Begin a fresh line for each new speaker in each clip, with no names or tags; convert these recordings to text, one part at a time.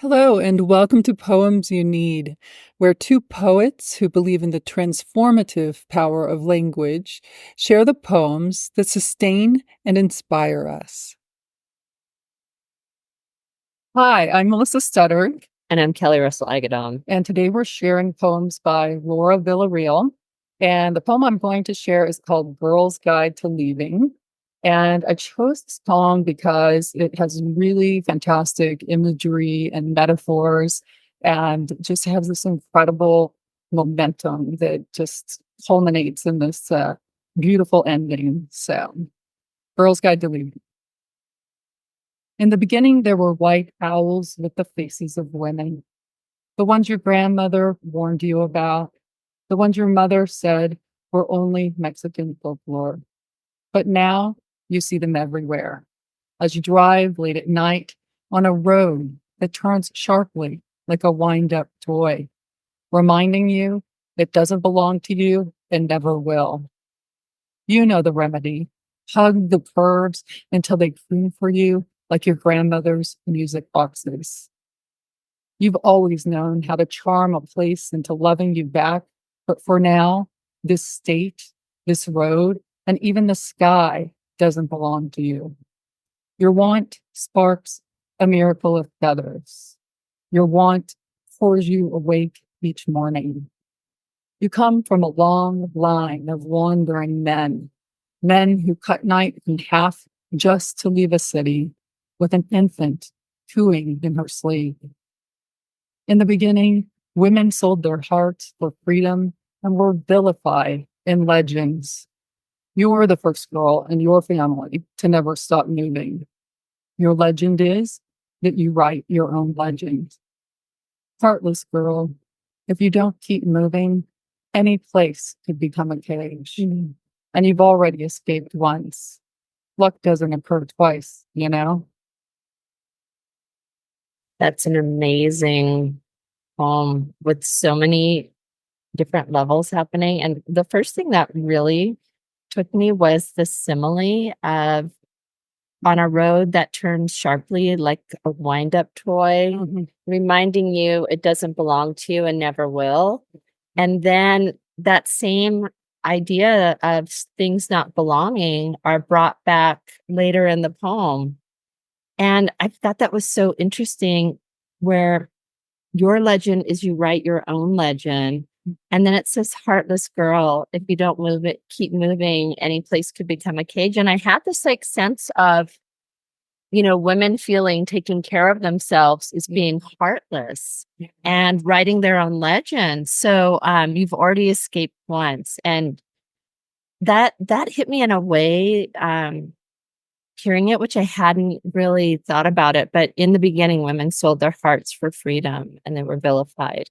Hello, and welcome to Poems You Need, where two poets who believe in the transformative power of language share the poems that sustain and inspire us. Hi, I'm Melissa Studdard.
And I'm Kelli Russell Agodon.
And today we're sharing poems by Laura Villareal. And the poem I'm going to share is called Girl's Guide to Leaving. And I chose this poem because it has really fantastic imagery and metaphors and just has this incredible momentum that just culminates in this beautiful ending. So, Girl's Guide to Leaving. In the beginning, there were white owls with the faces of women, the ones your grandmother warned you about, the ones your mother said were only Mexican folklore. But now you see them everywhere. As you drive late at night on a road that turns sharply like a wind-up toy, reminding you it doesn't belong to you and never will. You know the remedy. Hug the curves until they croon for you like your grandmother's music boxes. You've always known how to charm a place into loving you back, but for now, this state, this road, and even the sky doesn't belong to you. Your want sparks a miracle of feathers. Your want pours you awake each morning. You come from a long line of wandering men who cut night in half just to leave a city with an infant cooing in her sleep. In the beginning, women sold their hearts for freedom and were vilified in legends. You were the first girl in your family to never stop moving. Your legend is that you write your own legend. Heartless girl, if you don't keep moving, any place could become a cage. And you've already escaped once. Luck doesn't occur twice, you know?
That's an amazing poem with so many different levels happening. And the first thing that really took me was the simile of on a road that turns sharply like a wind-up toy, reminding you it doesn't belong to you and never will. And then that same idea of things not belonging are brought back later in the poem. And I thought that was so interesting, where your legend is you write your own legend. And then it says, heartless girl, if you don't move it, keep moving, any place could become a cage. And I had this like sense of, women feeling taking care of themselves is being heartless and writing their own legend. So you've already escaped once. And that hit me in a way, hearing it, which I hadn't really thought about it. But in the beginning, women sold their hearts for freedom and they were vilified.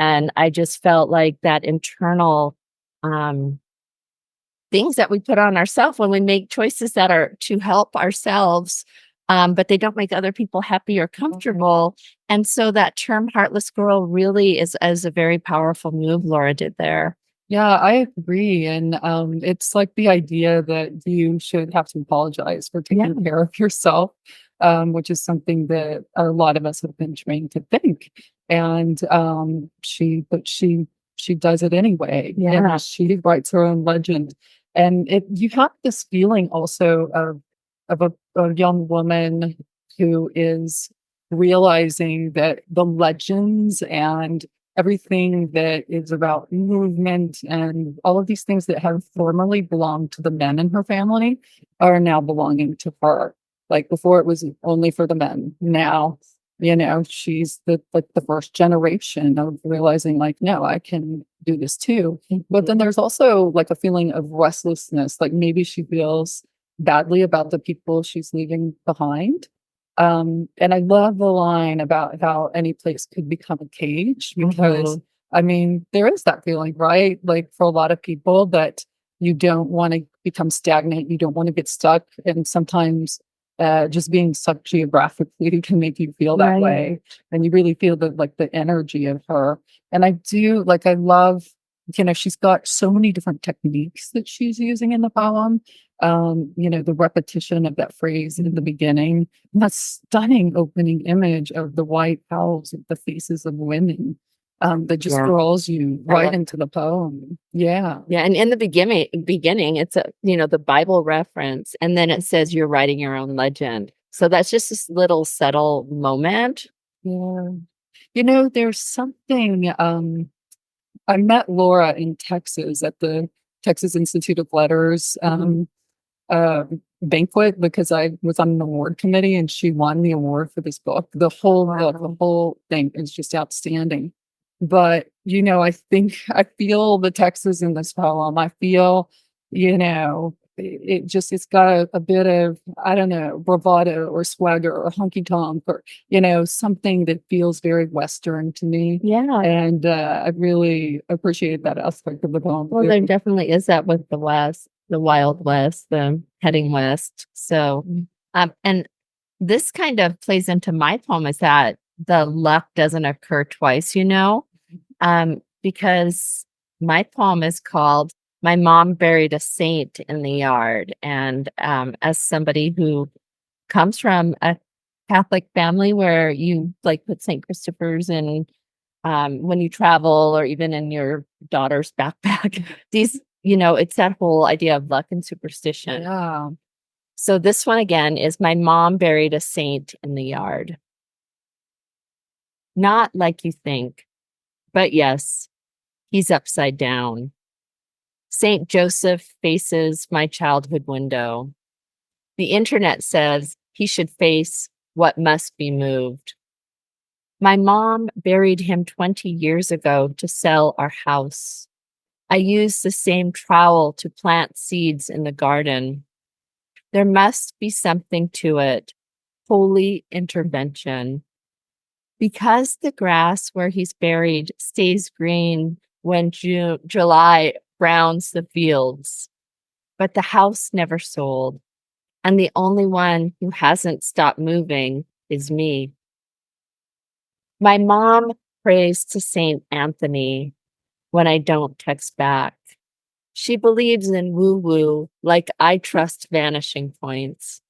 And I just felt like that internal things that we put on ourselves when we make choices that are to help ourselves, but they don't make other people happy or comfortable. And so that term heartless girl really is a very powerful move Laura did there.
Yeah, I agree. And it's like the idea that you should have to apologize for taking care of yourself, which is something that a lot of us have been trained to think. And she does it anyway.
Yeah.
And she writes her own legend. And you have this feeling also of a young woman who is realizing that the legends and everything that is about movement and all of these things that have formerly belonged to the men in her family are now belonging to her. Like before, it was only for the men. Now, she's the first generation of realizing, like, no, I can do this too. But then there's also like a feeling of restlessness, like maybe she feels badly about the people she's leaving behind. And I love the line about how any place could become a cage, because I mean, there is that feeling, right? Like for a lot of people that you don't want to become stagnant, you don't want to get stuck. And sometimes just being stuck geographically can make you feel that way. And you really feel the energy of her. And I love she's got so many different techniques that she's using in the poem. The repetition of that phrase in the beginning, and that stunning opening image of the white owls with the faces of women, that just draws you right into the poem. Yeah.
Yeah. And in the beginning, it's the Bible reference, and then it says you're writing your own legend. So that's just this little subtle moment.
Yeah. There's something, I met Laura in Texas at the Texas Institute of Letters banquet, because I was on an award committee and she won the award for this book. The whole book, the whole thing is just outstanding. But, I feel the Texas in this poem. I feel, it's got a bit of, I don't know, bravado or swagger or honky tonk or, something that feels very Western to me.
Yeah.
And I really appreciate that aspect of the poem.
Well, there definitely is that with the West, the Wild West, the heading west. So, and this kind of plays into my poem, is that the luck doesn't occur twice, because my poem is called "My Mom Buried a Saint in the Yard." And as somebody who comes from a Catholic family where you put St. Christopher's in when you travel, or even in your daughter's backpack, these, it's that whole idea of luck and superstition.
Yeah.
So this one again is "My Mom Buried a Saint in the Yard." Not like you think, but yes, he's upside down. Saint Joseph faces my childhood window. The internet says he should face what must be moved. My mom buried him 20 years ago to sell our house. I used the same trowel to plant seeds in the garden. There must be something to it, holy intervention. Because the grass where he's buried stays green when July browns the fields. But the house never sold, and the only one who hasn't stopped moving is me. My mom prays to Saint Anthony when I don't text back. She believes in woo-woo like I trust vanishing points.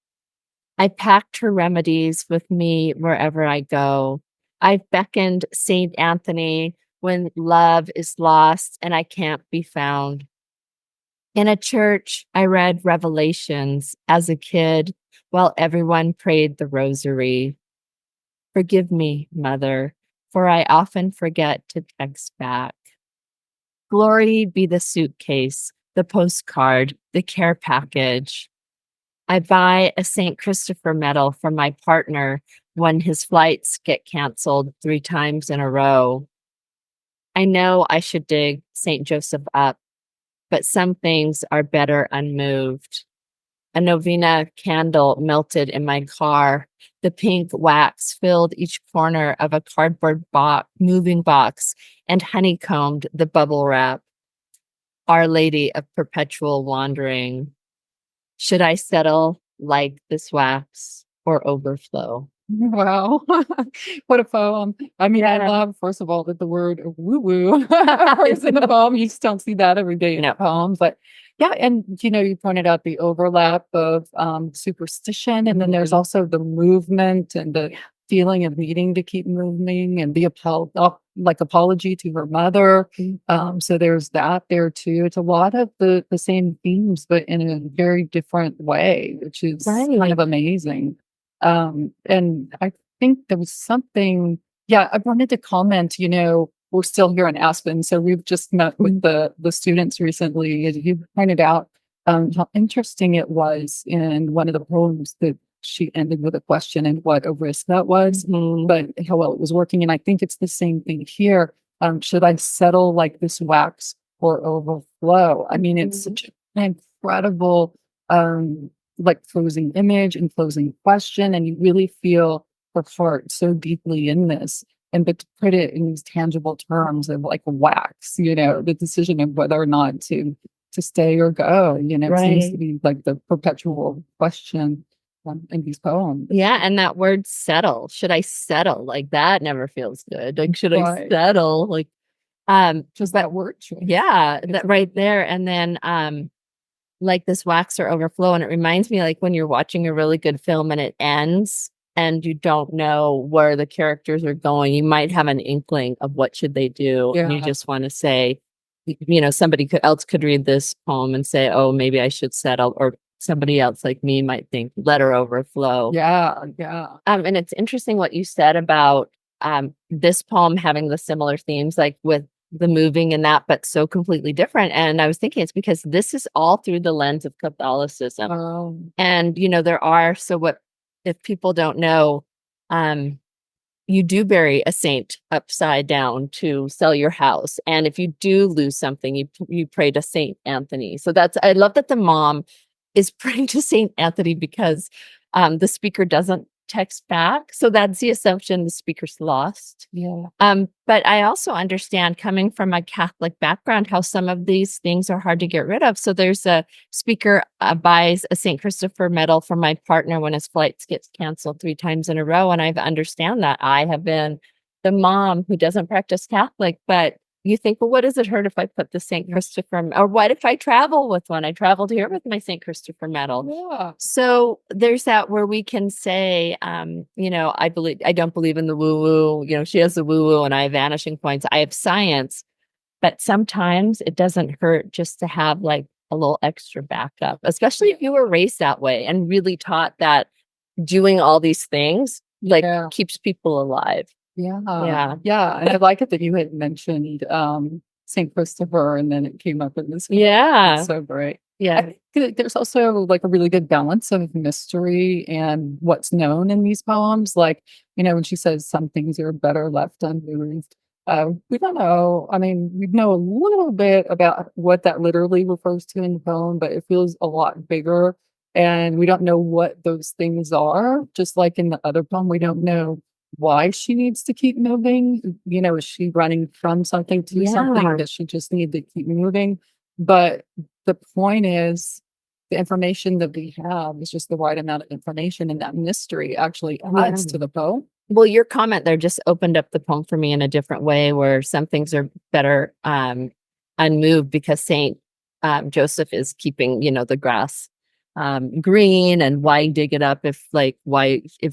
I packed her remedies with me wherever I go. I've beckoned Saint Anthony when love is lost and I can't be found. In a church, I read Revelations as a kid while everyone prayed the rosary. Forgive me, Mother, for I often forget to text back. Glory be the suitcase, the postcard, the care package. I buy a St. Christopher medal for my partner when his flights get canceled 3 times in a row. I know I should dig St. Joseph up, but some things are better unmoved. A novena candle melted in my car. The pink wax filled each corner of a cardboard moving box and honeycombed the bubble wrap. Our Lady of Perpetual Wandering. Should I settle like this wax or overflow?
Wow. What a poem. I mean, I love, first of all, that the word woo-woo is in the poem. You just don't see that every day in a poem. But yeah, and you pointed out the overlap of superstition, and then there's also the movement and the feeling of needing to keep moving, and the apology to her mother. So there's that there too. It's a lot of the same themes, but in a very different way, which is kind of amazing. And I think there was something, I wanted to comment, we're still here in Aspen, so we've just met with the students recently, and you pointed out how interesting it was in one of the poems that she ended with a question and what a risk that was, but how well it was working. And I think it's the same thing here. Should I settle like this wax or overflow? I mean, it's such an incredible closing image and closing question, and you really feel her heart so deeply in this. But to put it in these tangible terms of like wax, the decision of whether or not to stay or go, seems to be like the perpetual question in these poems.
Yeah, and that word settle. Should I settle? Like that never feels good. Like, should I settle? Like,
Just that word choice.
Yeah, that right there. And then like this wax or overflow. And it reminds me like when you're watching a really good film and it ends and you don't know where the characters are going, you might have an inkling of what should they do. And you just want to say, somebody else could read this poem and say, oh, maybe I should settle, or somebody else like me might think, let her overflow.
Yeah.
And it's interesting what you said about this poem having the similar themes, like with the moving and that, but so completely different. And I was thinking it's because this is all through the lens of Catholicism. And, if people don't know, you do bury a saint upside down to sell your house. And if you do lose something, you pray to Saint Anthony. So I love that the mom is praying to Saint Anthony because the speaker doesn't text back. So that's the assumption the speaker's lost.
Yeah.
But I also understand, coming from a Catholic background, how some of these things are hard to get rid of. So there's a speaker buys a St. Christopher medal for my partner when his flights gets canceled 3 times in a row. And I understand that. I have been the mom who doesn't practice Catholic, but you think, well, what does it hurt if I put the St. Christopher, or what if I travel with one? I traveled here with my St. Christopher medal.
Yeah.
So there's that where we can say, I don't believe in the woo-woo. She has the woo-woo and I have vanishing points. I have science, but sometimes it doesn't hurt just to have like a little extra backup, especially if you were raised that way and really taught that doing all these things keeps people alive.
Yeah. And I like it that you had mentioned St. Christopher and then it came up in this.
Yeah.
It's so great.
Yeah.
There's also like a really good balance of mystery and what's known in these poems. Like, when she says some things are better left unmoved. We don't know. I mean, we know a little bit about what that literally refers to in the poem, but it feels a lot bigger. And we don't know what those things are. Just like in the other poem, we don't know why she needs to keep moving. Is she running from something to something? Does she just need to keep moving? But the point is, the information that we have is just the right amount of information, and that mystery actually adds to the poem.
Well, your comment there just opened up the poem for me in a different way, where some things are better unmoved because Saint Joseph is keeping, the grass green, and why dig it up if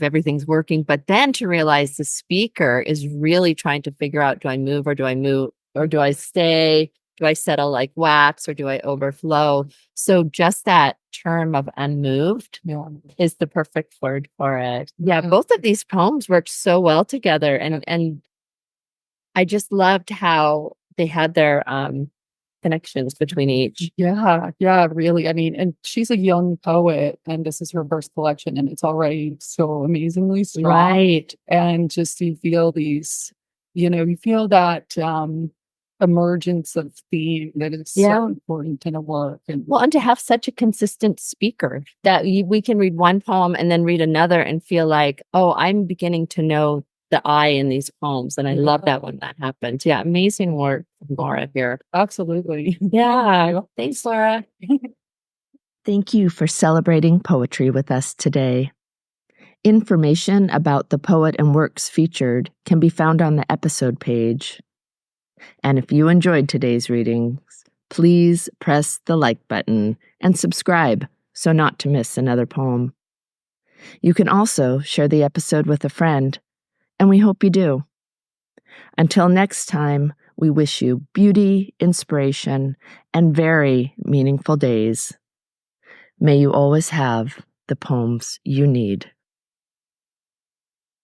everything's working. But then to realize the speaker is really trying to figure out, do I move or do I stay? Do I settle like wax or do I overflow? So just that term of unmoved is the perfect word for it. Yeah, both of these poems worked so well together. And I just loved how they had their connections between each.
Yeah, really. I mean, and she's a young poet, and this is her first collection, and it's already so amazingly strong.
Right.
And just you feel that emergence of theme that is so important in a work. And
to have such a consistent speaker that we can read one poem and then read another and feel like, oh, I'm beginning to know the I in these poems. And I love that when that happens. Yeah, amazing work from Laura here.
Absolutely.
Yeah. Thanks, Laura.
Thank you for celebrating poetry with us today. Information about the poet and works featured can be found on the episode page. And if you enjoyed today's readings, please press the like button and subscribe so not to miss another poem. You can also share the episode with a friend, and we hope you do. Until next time, we wish you beauty, inspiration, and very meaningful days. May you always have the poems you need.